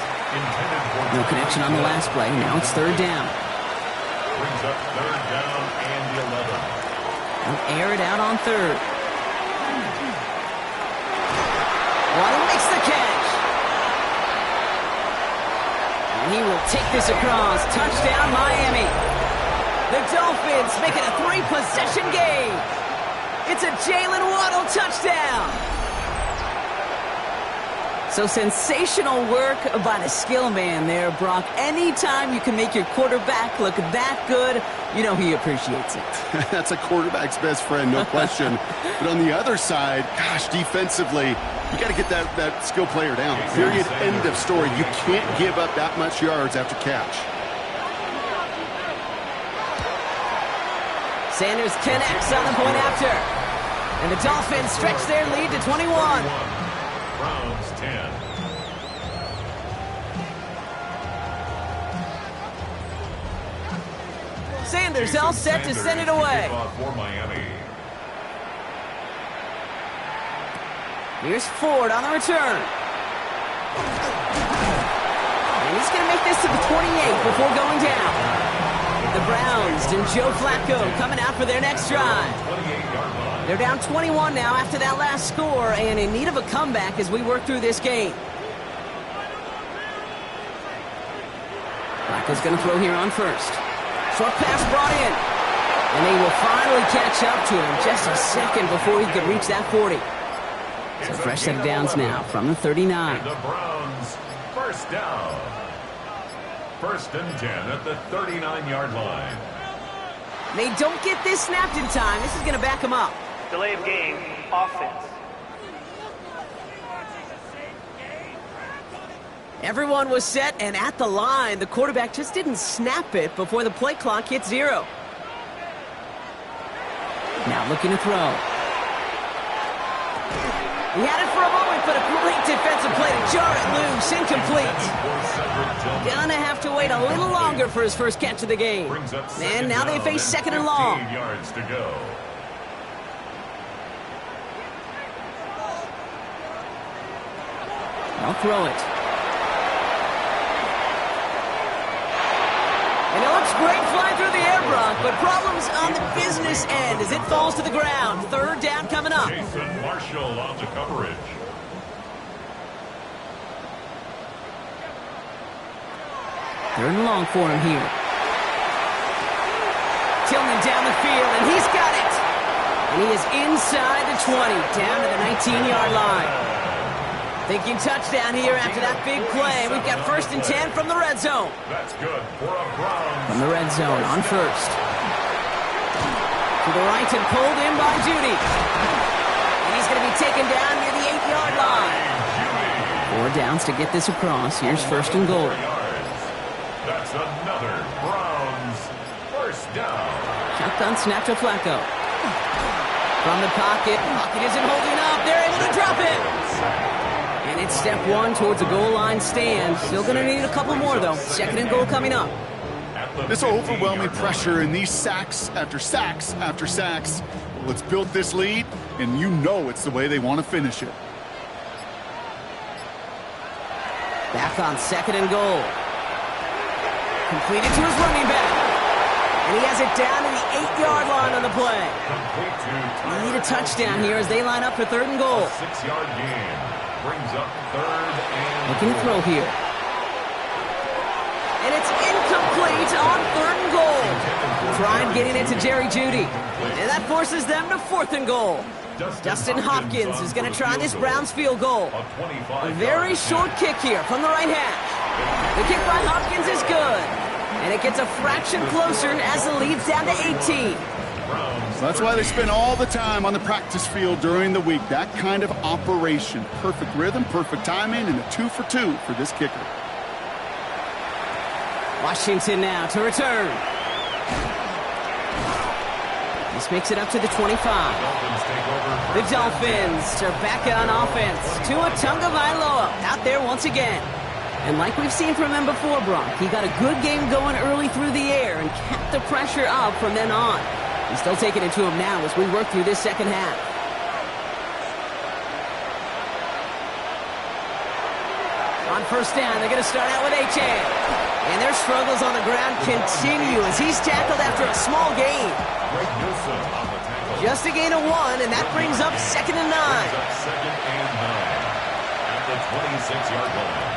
No connection on the last play. Now it's 3rd down. Brings up 3rd down and 11. They'll air it out on 3rd. Waddle makes the catch. And he will take this across. Touchdown, Miami. The Dolphins make it a 3-possession game. It's a Jalen Waddle touchdown. So sensational work by the skill man there, Brock. Anytime you can make your quarterback look that good, you know he appreciates it. That's a quarterback's best friend, no question. But on the other side, gosh, defensively, you got to get that skill player down. Period, end of story. You can't give up that much yards after catch. Sanders connects on the point after. And the Dolphins stretch their lead to 21. Browns 10. Sanders all set to send it away. For Miami. Here's Ford on the return. And he's going to make this to the 28 before going down. The Browns and Joe Flacco coming out for their next drive. They're down 21 now after that last score and in need of a comeback as we work through this game. Flacco's going to throw here on first. Short pass brought in. And they will finally catch up to him just a second before he could reach that 40. So fresh set of downs now from the 39. And the Browns first down. 1st and 10 at the 39-yard line. They don't get this snapped in time. This is going to back them up. Delay of game, offense. Everyone was set and at the line. The quarterback just didn't snap it before the play clock hit 0. Now looking to throw. He had it for a moment, but a great defensive play to jar it loose. Incomplete. Gonna have to wait a little longer for his first catch of the game. And now they face 2nd and long. 15 yards to go. I'll throw it. And it looks great flying through the air, Brock, but problems on the business end as it falls to the ground. 3rd down coming up. Jason Marshall on the coverage. Third and long for him here. Tillman down the field, and he's got it. And he is inside the 20, down to the 19-yard line. Thinking touchdown here after that big play. We've got 1st and 10 from the red zone. That's good for a Browns. From the red zone on first. To the right and pulled in by Judy. And he's going to be taken down near the 8-yard line. 4 downs to get this across. Here's 1st and goal. That's another Browns first down. Shotgun snap to Flacco. From the pocket. Pocket isn't holding up. They're able to drop it. And it's step 1 towards a goal line stand. Still going to need a couple more, though. 2nd and goal coming up. This overwhelming pressure and these sacks after sacks after sacks Let's build this lead, and you know it's the way they want to finish it. Back on 2nd and goal. Completed to his running back. And he has it down to the 8-yard line on the play. Need a touchdown here as they line up for 3rd and goal. 6-yard gain brings up 3rd and Looking to throw here. And it's incomplete on 3rd and goal. Tried getting it to Jerry Jeudy. And that forces them to 4th and goal. Dustin Hopkins is going to try this Browns field goal. A very short kick here from the right hash. The kick by Hopkins is good. And it gets a fraction closer as the lead's down to 18. That's why they spend all the time on the practice field during the week. That kind of operation. Perfect rhythm, perfect timing, and a 2-for-2 for this kicker. Washington now to return. This makes it up to the 25. The Dolphins are back on offense. Tua Tagovailoa out there once again. And like we've seen from him before, Brock, he got a good game going early through the air and kept the pressure up from then on. He's still taking it to him now as we work through this second half. On 1st down, they're going to start out with Achane. And their struggles on the ground continue as he's tackled after a small gain. Just a gain of 1, and that brings up 2nd and 9. 2nd and 9 at the 26-yard line.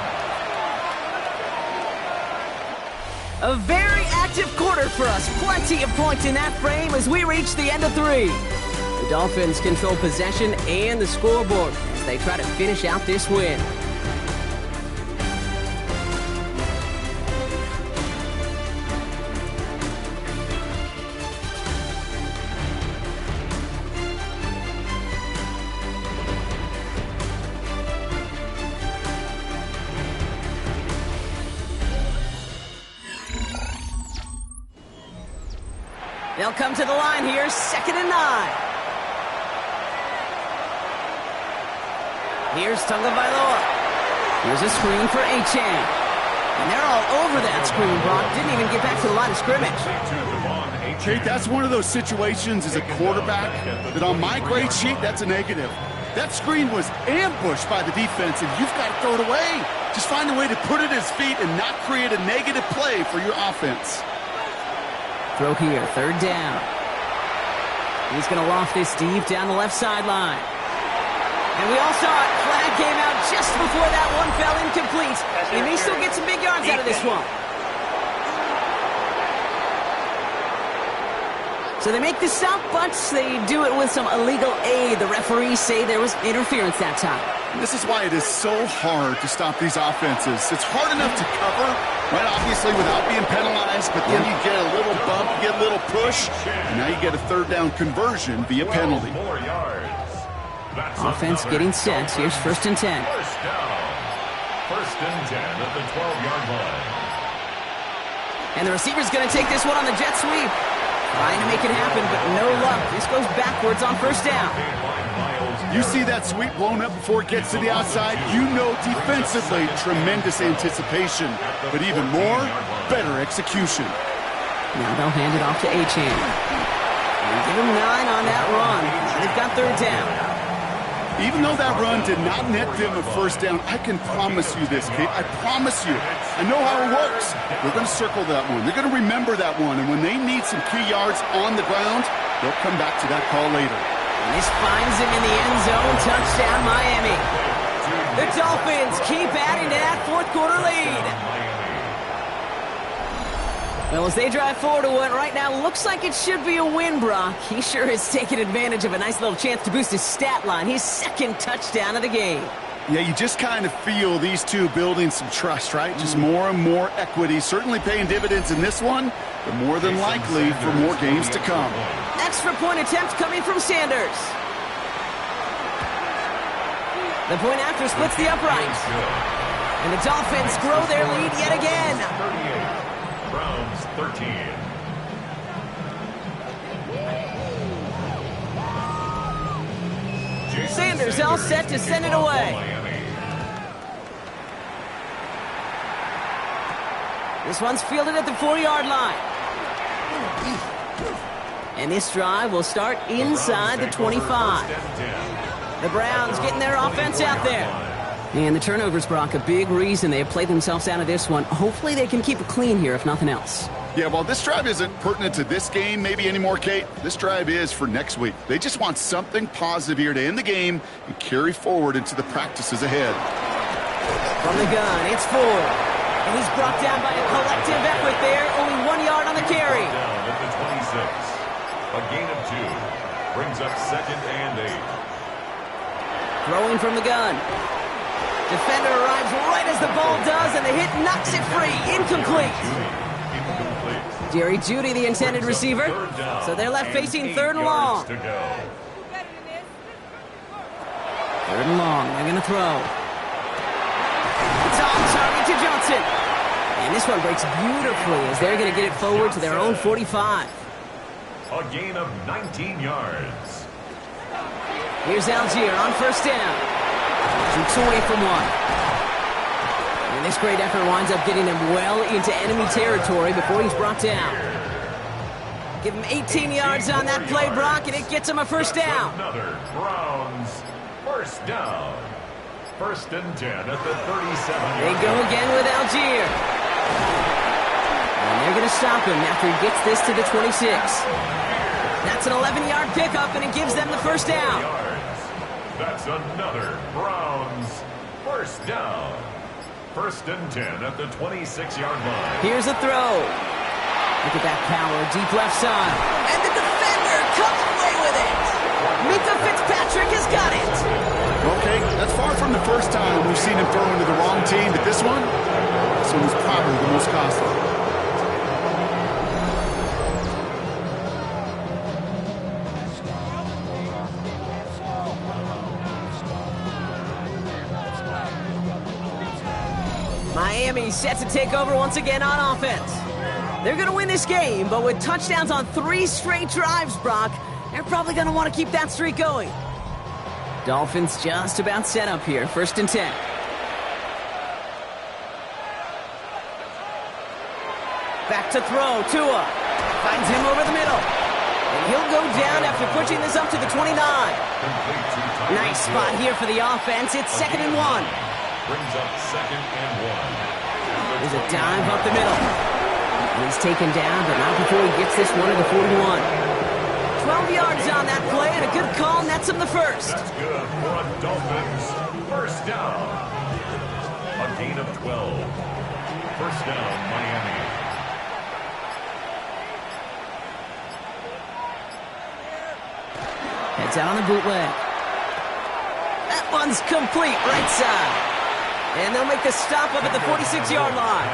A very active quarter for us. Plenty of points in that frame as we reach the end of 3. The Dolphins control possession and the scoreboard as they try to finish out this win. They'll come to the line here, 2nd and 9. Here's Tagovailoa. Here's a screen for Achane. And they're all over that screen, Brock. Didn't even get back to the line of scrimmage. Kate, that's one of those situations as a quarterback that on my grade sheet, that's a negative. That screen was ambushed by the defense, and you've got to throw it away. Just find a way to put it at his feet and not create a negative play for your offense. Throw here, 3rd down. He's going to loft this deep down the left sideline. And we all saw it. Flag came out just before that one fell incomplete. He may still get some big yards out of this one. So they make the stop, but they do it with some illegal aid. The referees say there was interference that time. This is why it is so hard to stop these offenses. It's hard enough to cover, right, obviously, without being penalized, but then you get a little bump, you get a little push, and now you get a 3rd down conversion via penalty. Offense getting set. Here's 1st and 10. First down. 1st and 10 at the 12-yard line. And the receiver's going to take this one on the jet sweep. Trying to make it happen, but no luck. This goes backwards on 1st down. You see that sweep blown up before it gets to the outside, you know defensively, tremendous anticipation, but even more, better execution. Now they'll hand it off to Achane. And give him 9 on that run. They've got 3rd down. Even though that run did not net them a 1st down, I can promise you this, Kate. I promise you. I know how it works. They're going to circle that one. They're going to remember that one. And when they need some key yards on the ground, they'll come back to that call later. And this finds him in the end zone. Touchdown, Miami. The Dolphins keep adding to that 4th quarter lead. Well, as they drive forward to what right now looks like it should be a win, Brock. He sure has taken advantage of a nice little chance to boost his stat line. His 2nd touchdown of the game. Yeah, you just kind of feel these two building some trust, right? Just more and more equity. Certainly paying dividends in this one, but more than likely for more games to come. Extra point attempt coming from Sanders. The point after splits the uprights. And the Dolphins grow their lead yet again. 38. Browns 13. Sanders all set to send it away. This one's fielded at the 4-yard line. And this drive will start inside the 25. The Browns getting their offense out there. And the turnovers, Brock, a big reason they have played themselves out of this one. Hopefully they can keep it clean here, if nothing else. Yeah, well, this drive isn't pertinent to this game maybe anymore, Kate. This drive is for next week. They just want something positive here to end the game and carry forward into the practices ahead. From the gun, it's Ford. And he's brought down by a collective effort there. Only 1 yard on the carry. Down at the 26. A gain of 2. Brings up 2nd and 8. Throwing from the gun. Defender arrives right as the ball does, and the hit knocks it free. Incomplete. Jerry Jeudy, the intended receiver. So they're left facing 3rd and long. 3rd and long. They're going to throw. It's on target to Johnson. And this one breaks beautifully as they're going to get it forward to their own 45. A gain of 19 yards. Here's Algier on 1st down. Shoots away from one. And this great effort winds up getting him well into enemy territory before he's brought down. Give him 18 yards on that play, Brock, and it gets him a 1st down. Another Browns 1st down. 1st and 10 at the 37. They go again with Algier. And they're going to stop him after he gets this to the 26. That's an 11-yard pickup, and it gives them the 1st down. That's another Browns 1st down. 1st and 10 at the 26-yard line. Here's a throw. Look at that power, deep left side. And the defender comes away with it. Minka Fitzpatrick has got it. Okay, that's far from the first time we've seen him throw into the wrong team, but this one was probably the most costly. Miami set to take over once again on offense. They're going to win this game, but with touchdowns on 3 straight drives, Brock, they're probably going to want to keep that streak going. Dolphins just about set up here. 1st and 10. Back to throw. Tua finds him over the middle. And he'll go down after pushing this up to the 29. Nice spot here for the offense. It's 2nd and 1. Brings up 2nd and 1. There's a dive up the middle. And he's taken down, but not before he gets this one to the 41. 12 yards on that play, and a good call nets him the 1st. That's good for a Dolphins 1st down. A gain of 12. 1st down, Miami. Heads out on the bootleg. That one's complete, right side. And they'll make the stop up at the 46-yard line.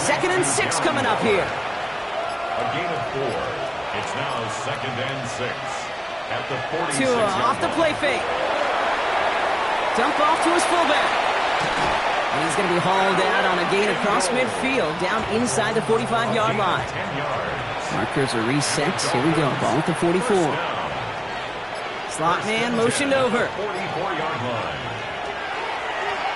2nd and 6 coming up here. A gain of 4. It's now 2nd and 6 at the 46. Tua off the play fake. Dump off to his fullback. And he's going to be hauled out on a gain across midfield down inside the 45-yard line. 10 yards. Markers are reset. Here we go. Ball at the 44. Slot man motioned over. 44-yard line.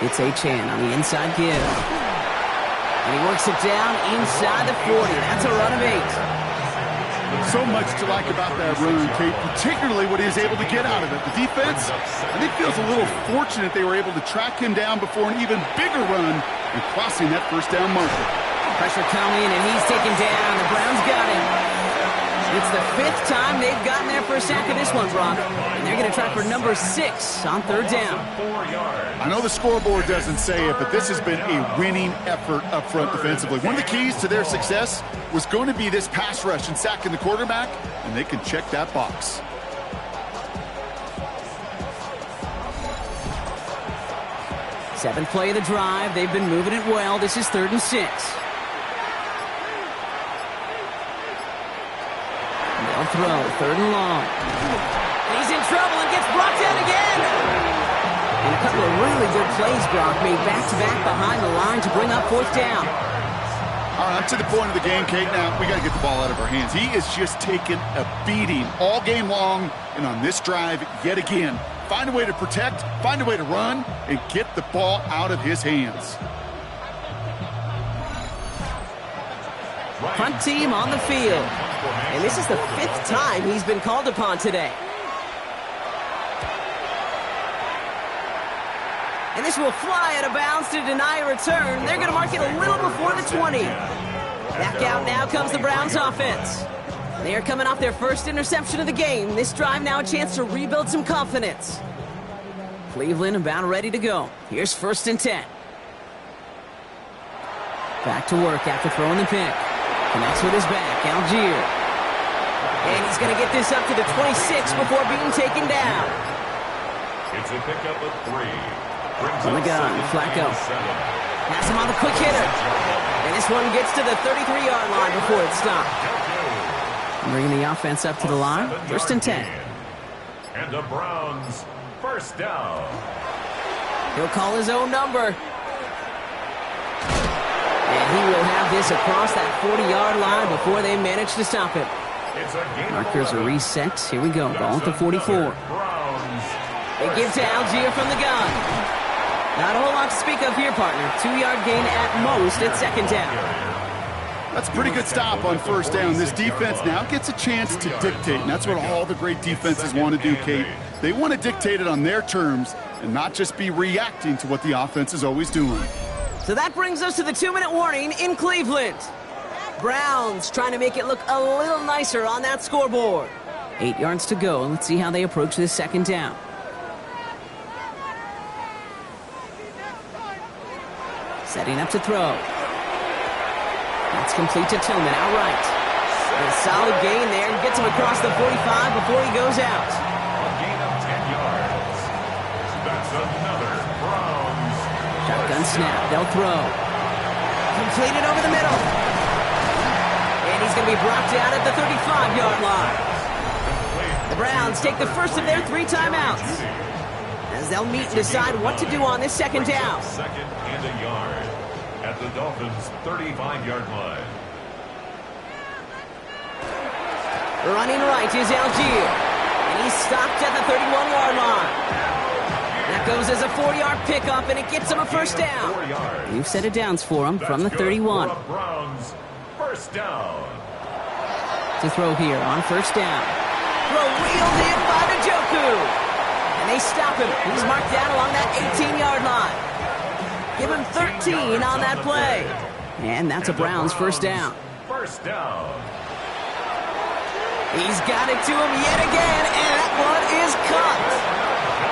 It's Achan on the inside give. And he works it down inside the 40. That's a run of 8. So much to like about that run, Kate, particularly what he was able to get out of it. The defense, I think, feels a little fortunate they were able to track him down before an even bigger run and crossing that 1st down marker. Pressure coming, and he's taken down. The Browns got him. It's the 5th time they've gotten their first sack of this one, Brock. And they're going to try for number 6 on 3rd down. 4 yards. I know the scoreboard doesn't say it, but this has been a winning effort up front defensively. One of the keys to their success was going to be this pass rush and sacking the quarterback, and they can check that box. Seventh play of the drive. They've been moving it well. This is 3rd and 6. They'll throw. 3rd and long. He's in trouble and gets brought down again. And a couple of really good plays, Brock, made back-to-back behind the line to bring up 4th down. All right, I'm to the point of the game, Kate. Now, we got to get the ball out of our hands. He is just taking a beating all game long, and on this drive, yet again. Find a way to protect, find a way to run, and get the ball out of his hands. Punt team on the field. And this is the 5th time he's been called upon today. And this will fly out of bounds to deny a return. They're going to mark it a little before the 20. Back out now comes the Browns offense. They are coming off their first interception of the game. This drive now a chance to rebuild some confidence. Cleveland about ready to go. Here's 1st and 10. Back to work after throwing the pick. Connects with his back, Algier. And he's going to get this up to the 26 before being taken down. It's a pickup of 3. On the gun, Flacco. Pass him on the quick hitter. And this one gets to the 33-yard line before it's stopped. Bringing the offense up to the line. 1st and 10. And the Browns, 1st down. He'll call his own number. And he will have this across that 40-yard line before they manage to stop it. Markers are reset. Here we go. Ball at the 44. They give to Algier from the gun. Not a whole lot to speak of here, partner. 2-yard gain at most at 2nd down. That's a pretty good stop on 1st down. This defense now gets a chance to dictate, and that's what all the great defenses want to do, Kate. They want to dictate it on their terms and not just be reacting to what the offense is always doing. So that brings us to the 2-minute warning in Cleveland. Browns trying to make it look a little nicer on that scoreboard. 8 yards to go. Let's see how they approach this 2nd down. Setting up to throw. That's complete to Tillman, outright. A solid gain there and gets him across the 45 before he goes out. A gain of 10 yards. That's another Browns. Shotgun snap, they'll throw. Completed over the middle. And he's going to be brought down at the 35-yard line. The Browns take the first of their 3 timeouts, as they'll meet and decide what to do on this 2nd down. 2nd and a yard at the Dolphins' 35-yard line. Running right is Algier, and he's stopped at the 31-yard line. That goes as a 4-yard pickup, and it gets him a 1st down. 4 yards. New set of downs for him from the That's good 31. for a Browns 1st down. To throw here on 1st down. Throw wheeled in by Njoku. And they stop him. He's marked down along that 18-yard line. Give him 13 on that play. And that's a Browns 1st down. 1st down. He's got it to him yet again, and that one is caught.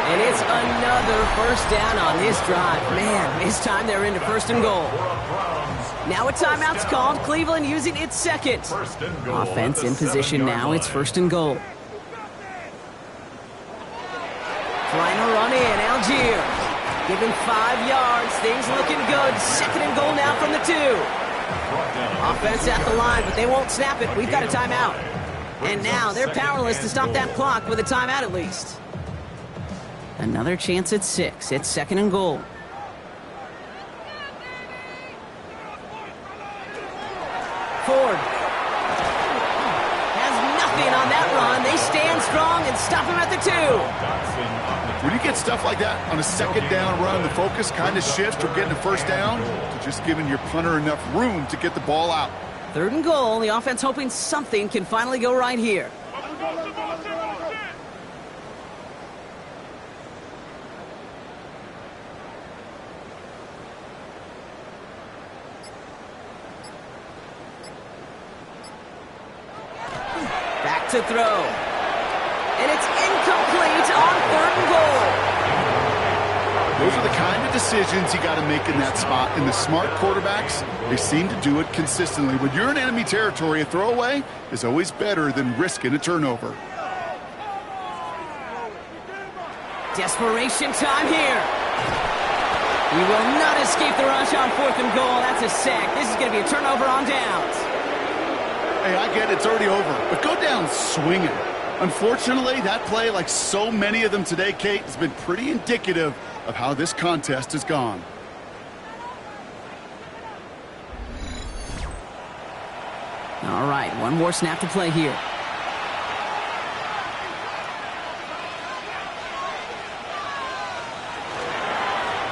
And it's another 1st down on this drive. Man, this time they're into 1st and goal. Now a timeout's called. Cleveland using its 2nd. Offense in position now. It's 1st and goal. Trying to run in, Algier. Given 5 yards. Things looking good. 2nd and goal now from the 2. Offense at the line, but they won't snap it. We've got a timeout. And now they're powerless to stop that clock with a timeout at least. Another chance at 6. It's 2nd and goal. Ford has nothing on that run. They stand strong and stop him at the 2. When you get stuff like that on a 2nd down run, the focus kind of shifts from getting a 1st down to just giving your punter enough room to get the ball out. 3rd and goal. The offense hoping something can finally go right here. Back to throw. And it's incomplete on 3rd and goal. Those are the kind of decisions you got to make in that spot. And the smart quarterbacks, they seem to do it consistently. When you're in enemy territory, a throwaway is always better than risking a turnover. Desperation time here. He will not escape the rush on 4th and goal. That's a sack. This is going to be a turnover on downs. Hey, I get it. It's already over. But go down swinging. Unfortunately, that play, like so many of them today, Kate, has been pretty indicative of how this contest has gone. All right, one more snap to play here.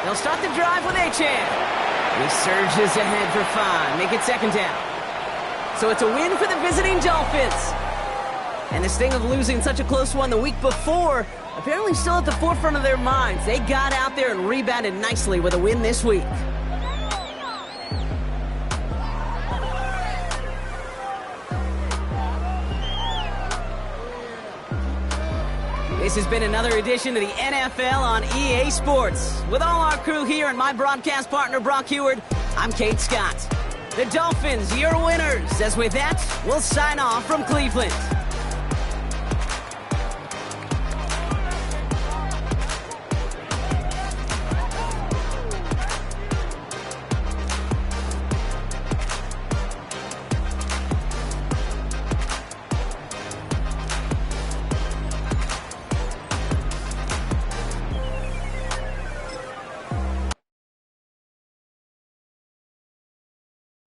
They'll start the drive with Achane. He surges ahead for 5. Make it 2nd down. so it's a win for the visiting Dolphins. And the sting of losing such a close one the week before, apparently still at the forefront of their minds. They got out there and rebounded nicely with a win this week. This has been another edition of the NFL on EA Sports. With all our crew here and my broadcast partner, Brock Heward, I'm Kate Scott. The Dolphins, your winners. As with that, we'll sign off from Cleveland.